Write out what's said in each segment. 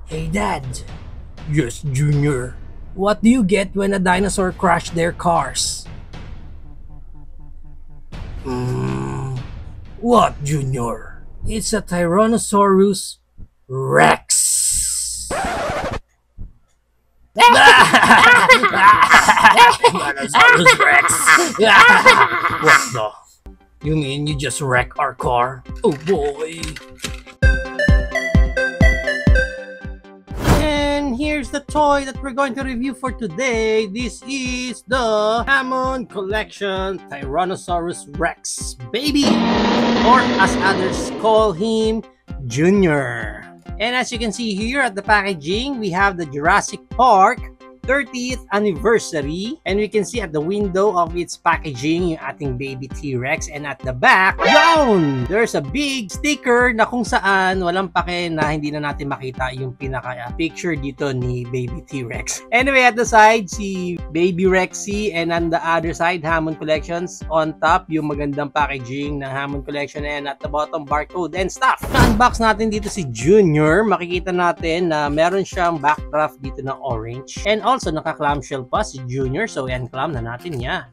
Hey Dad. Yes, Junior. What do you get when a dinosaur crashed their cars? What, Junior? It's a Tyrannosaurus Rex. Tyrannosaurus Rex. What the? You mean you just wreck our car? Oh boy. And here's the toy that we're going to review for today. This is the Hammond Collection Tyrannosaurus Rex Baby, or as others call him, Junior. And as you can see here at the packaging, we have the Jurassic Park 30th anniversary, and we can see at the window of its packaging yung ating baby T-Rex, and at the back, yun! There's a big sticker na kung saan walang pake na hindi na natin makita yung pinaka picture dito ni baby T-Rex. Anyway, at the side, si baby Rexy, and on the other side, Hammond Collections. On top, yung magandang packaging ng Hammond Collection, and at the bottom, barcode and stuff. Na-unbox natin dito si Junior. Makikita natin na meron siyang backdraft dito na orange, and also naka-clamshell pa si Junior, so yan-clam na natin yan.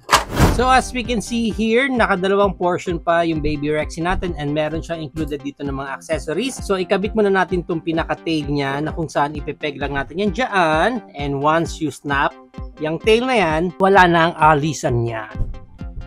So as we can see here, nakadalawang portion pa yung baby Rexy natin, and meron siyang included dito ng mga accessories. So ikabit muna natin itong pinaka-tail niya na kung saan ipepeg lang natin yan dyan, and once you snap yung tail na yan, wala na ang alisan niya.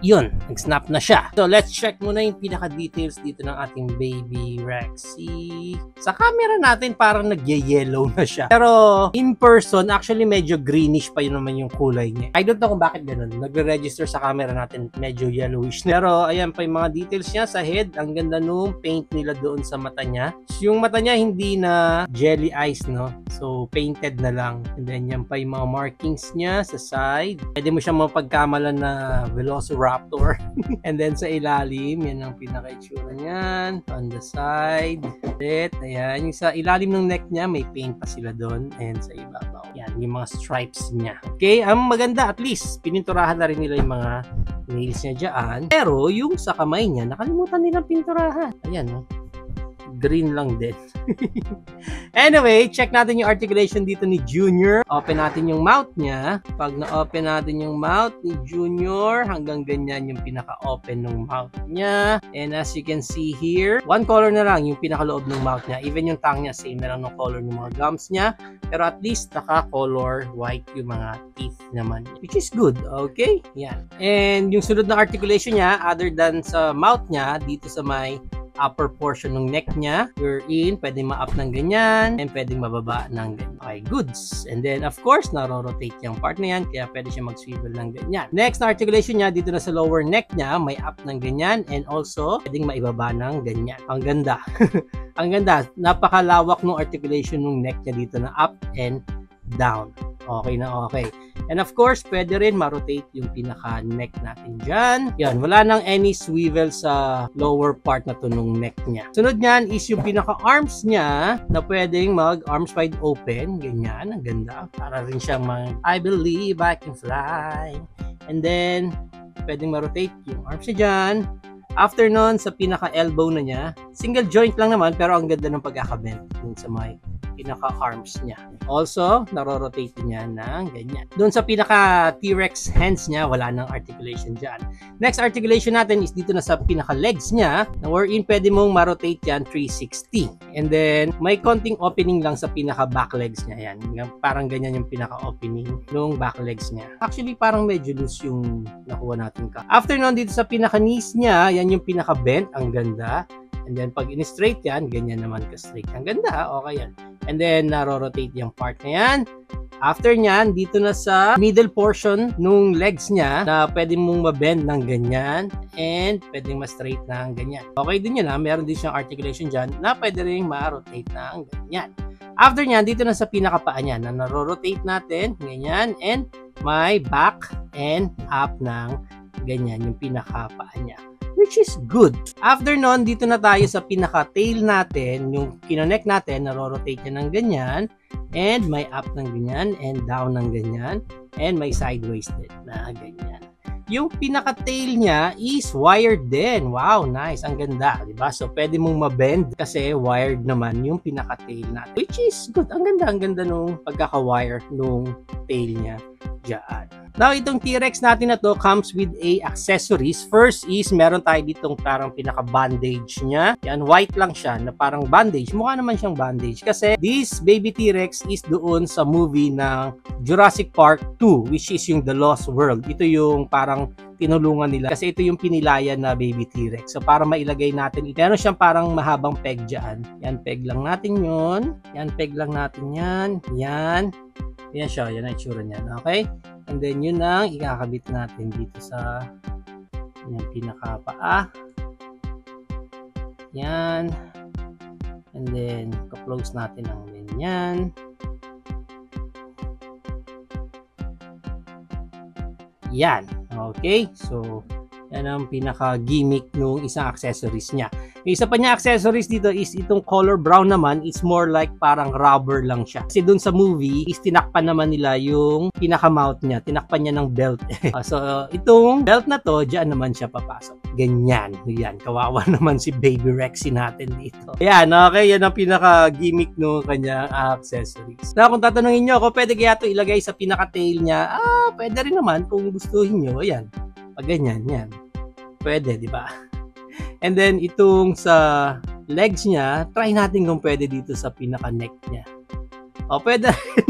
Yun, nag-snap na siya. So let's check muna yung pinaka-details dito ng ating baby Rexy. Sa camera natin parang nag-yellow na siya, pero in person actually medyo greenish pa yun naman yung kulay niya. I don't know kung bakit ganun. Nagre-register sa camera natin medyo yellowish, pero ayan pa yung mga details niya sa head. Ang ganda nung paint nila doon sa mata niya. Yung mata niya hindi na jelly eyes, no? So painted na lang. And then yan pa yung mga markings niya sa side. Pwede mo siyang mapagkamalan na Velociraptor. And then sa ilalim, yan ang pinaka-itsura niyan. On the side. Ayan, yung sa ilalim ng neck niya, may paint pa sila doon. And sa ibabaw, yan, yung mga stripes niya. Okay, ang maganda, at least, pininturahan na rin nila yung mga nails niya dyan. Pero, yung sa kamay niya, nakalimutan nilang pinturahan. Ayan, no? Green lang din. Anyway, check natin yung articulation dito ni Junior. Open natin yung mouth niya. Pag na-open natin yung mouth ni Junior, hanggang ganyan yung pinaka-open ng mouth niya. And as you can see here, one color na lang yung pinaka-loob ng mouth niya. Even yung tongue niya, same na lang ng color ng mga gums niya. Pero at least naka-color white yung mga teeth naman, which is good. Okay? Yan. And yung sunod na articulation niya, other than sa mouth niya, dito sa may upper portion ng neck niya, you're in, pwedeng ma-up ng ganyan, and pwedeng mababa ng ganyan. Okay, goods. And then, of course, naro-rotate yung part na yan, kaya pwede siya mag-swivel ng ganyan. Next na articulation niya, dito na sa lower neck niya, may up ng ganyan, and also, pwedeng maibaba ng ganyan. Ang ganda. Ang ganda. Napakalawak ng articulation ng neck niya dito na up and down. Okay na okay. And of course, pwede rin ma-rotate yung pinaka-neck natin dyan. Yan, wala nang any swivel sa lower part na to nung neck niya. Sunod niyan is yung pinaka-arms niya na pwedeng mag-arms wide open. Ganyan, ang ganda. Para rin siyang I believe I can fly. And then, pwedeng ma-rotate yung arms niya dyan. After nun, sa pinaka-elbow na niya, single joint lang naman, pero ang ganda ng pagkakabend dun sa may pinaka-arms niya. Also, naro-rotate niya ng ganyan. Doon sa pinaka-T-Rex hands niya, wala nang articulation dyan. Next articulation natin is dito na sa pinaka-legs niya, na wherein pwede mong ma-rotate yan 360. And then, may konting opening lang sa pinaka-back legs niya. Yan. Parang ganyan yung pinaka-opening ng back legs niya. Actually, parang medyo loose yung nakuha natin ka. After nun, dito sa pinaka-knees niya, yan yung pinaka-bend. Ang ganda. And then, pag in-straight yan, ganyan naman ka-straight. Ang ganda, okay yan. And then, naro-rotate yung part na yan. After nyan, dito na sa middle portion nung legs niya na pwede mong mabend ng ganyan and pwede ma-straight ng ganyan. Okay din yun ha, meron din siyang articulation dyan na pwede rin ma-rotate ng ganyan. After nyan, dito na sa pinakapaa niya na naro-rotate natin, ganyan, and may back and up ng ganyan, yung pinakapaa niya, which is good. After nun, dito na tayo sa pinaka-tail natin, yung kinonek natin, naro-rotate niya ng ganyan, and may up ng ganyan, and down ng ganyan, and may sideways din na ganyan. yung pinaka-tail niya is wired din. Wow, nice. Ang ganda, di ba? So, pwede mong mabend kasi wired naman yung pinaka-tail natin. Which is good. Ang ganda nung pagkaka-wire nung tail niya dyan. Now, itong T-Rex natin na to comes with a accessories. First is, meron tayo ditong parang pinaka-bandage niya. Yan, white lang siya na parang bandage. Mukha naman siyang bandage kasi this baby T-Rex is doon sa movie ng Jurassic Park 2, which is yung The Lost World. Ito yung parang tinulungan nila kasi ito yung pinilayan na baby T-Rex. So, para mailagay natin, meron siyang parang mahabang peg dyan. Yan, peg lang natin yun. Yan, peg lang natin yan. Yan. Yan siya. Yan ang itsura niyan. Okay? And then, yun ang ikakabit natin dito sa yung pinakapaa. Yan. And then, ka-close natin ang ganyan. Yan. Okay? So, yan ang pinaka-gimmick nung isang accessories niya. Yung isa pa niya accessories dito is itong color brown naman. It's more like parang rubber lang siya. Kasi dun sa movie, is tinakpan naman nila yung pinaka-mouth niya. Tinakpan niya ng belt. So, itong belt na to, dyan naman siya papasok. Ganyan. Yan. Kawawa naman si Baby Rexy natin dito. Yan. Okay. Yan ang pinaka-gimmick nung kanyang accessories. Na kung tatanungin nyo ako, pwede kaya ito ilagay sa pinaka-tail niya? Pwede rin naman kung gustuhin nyo. Ayan. Pag ganyan. Yan. Pwede, di ba? And then, itong sa legs niya, try natin kung pwede dito sa pinaka-neck niya. O, pwede rin.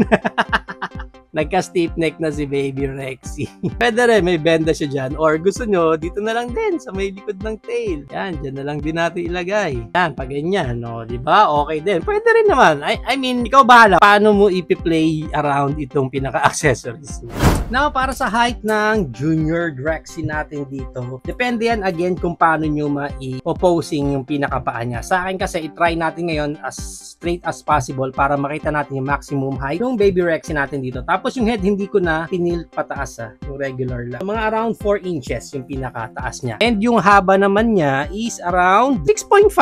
Nagka-stiff neck na si Baby Rexy. Pwede rin, may benda siya dyan. Or gusto nyo, dito na lang din sa may likod ng tail. Yan, dyan na lang din natin ilagay. Yan, pag ganyan, no? Diba? Okay din. Pwede rin naman. I mean, ikaw bahala. Paano mo ipi-play around itong pinaka-accessories niya? Now, para sa height ng Junior Rexy natin dito, depende yan again kung paano nyo ma-posing yung pinakapaa niya. Sa akin kasi, itry natin ngayon as straight as possible para makita natin yung maximum height ng Baby Rexy natin dito. Tapos yung head, hindi ko na tinilt pataas yung regular lang. Mga around 4 inches yung pinakataas niya. And yung haba naman niya is around 6.5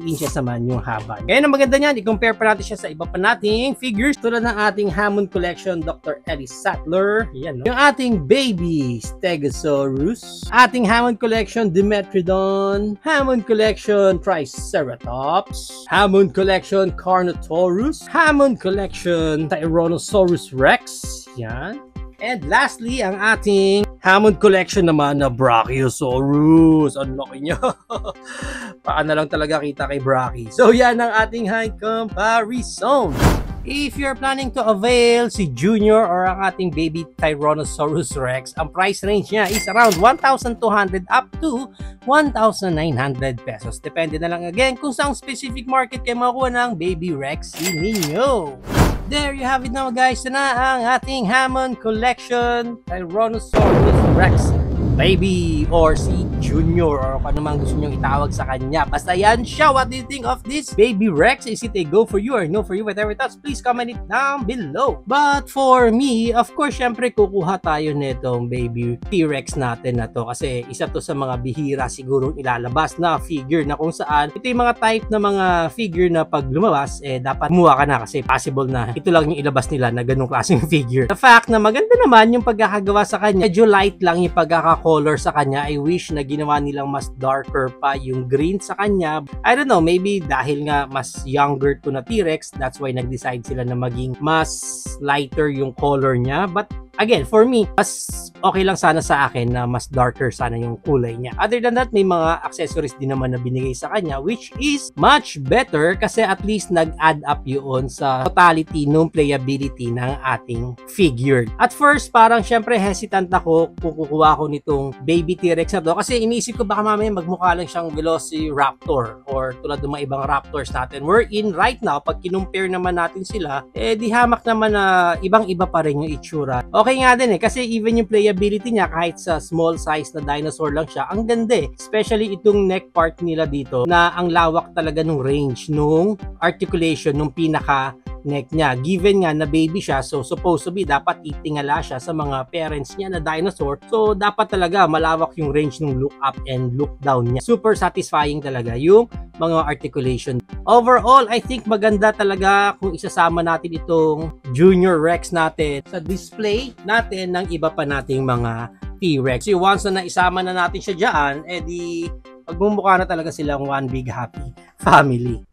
inches naman yung haba. Ngayon ang maganda niyan, i-compare pa natin siya sa iba pa nating figures tulad ng ating Hammond Collection Dr. Ellie Sattler. Yan, no? Yung ating Baby Stegosaurus, ating Hammond Collection Dimetrodon, Hammond Collection Triceratops, Hammond Collection Carnotaurus, Hammond Collection Tyrannosaurus Rex. Yan. And lastly, ang ating Hammond Collection naman na Brachiosaurus. Ang laki niya. Baka na lang talaga kita kay Brachie. So yan ang ating height comparison. If you're planning to avail si Junior or ang ating baby Tyrannosaurus Rex, ang price range niya is around 1,200 up to 1,900 pesos. Depende na lang again kung saan specific market kayo makuha ng baby Rexy ninyo. There you have it now guys. Ito na ang ating Hammond Collection Tyrannosaurus Rex Baby or si Junior or kung ano man gusto nyong itawag sa kanya. Basta yan siya. What do you think of this Baby Rex? Is it a go for you or no for you? Whatever thoughts, please comment it down below. But for me, of course, syempre kukuha tayo nitong Baby T-Rex natin na to kasi isa to sa mga bihira sigurong ilalabas na figure na kung saan ito yung mga type na mga figure na pag lumabas, dapat kumuha ka na kasi possible na ito lang yung ilabas nila na ganung klaseng figure. The fact na maganda naman yung pagkakagawa sa kanya, medyo light lang yung pagkakakolor sa kanya. I wish na ginawa nilang mas darker pa yung green sa kanya. I don't know, maybe dahil nga mas younger to na T-Rex, that's why nag-decide sila na maging mas lighter yung color niya. But again, for me, mas okay lang sana sa akin na mas darker sana yung kulay niya. Other than that, may mga accessories din naman na binigay sa kanya which is much better kasi at least nag-add up yun sa totality ng playability ng ating figure. At first, parang syempre hesitant ako kung kukuha ko nitong baby T-Rex na to kasi iniisip ko baka mamaya magmukha lang siyang Velociraptor or tulad ng mga ibang raptors natin. Wherein right now, pag kinumpare naman natin sila, di hamak naman na ibang-iba pa rin yung itsura. Okay nga din kasi even yung playability niya kahit sa small size na dinosaur lang siya, ang ganda especially itong neck part nila dito na ang lawak talaga ng range nung articulation nung pinaka neck niya. Given nga na baby siya, so supposed to be dapat itingala siya sa mga parents niya na dinosaur. So dapat talaga malawak yung range ng look up and look down niya. Super satisfying talaga yung mga articulation. Overall, I think maganda talaga kung isasama natin itong Junior Rex natin sa display natin ng iba pa nating mga T-Rex. So once na naisama na natin siya dyan, edi magmumukha na talaga silang one big happy family.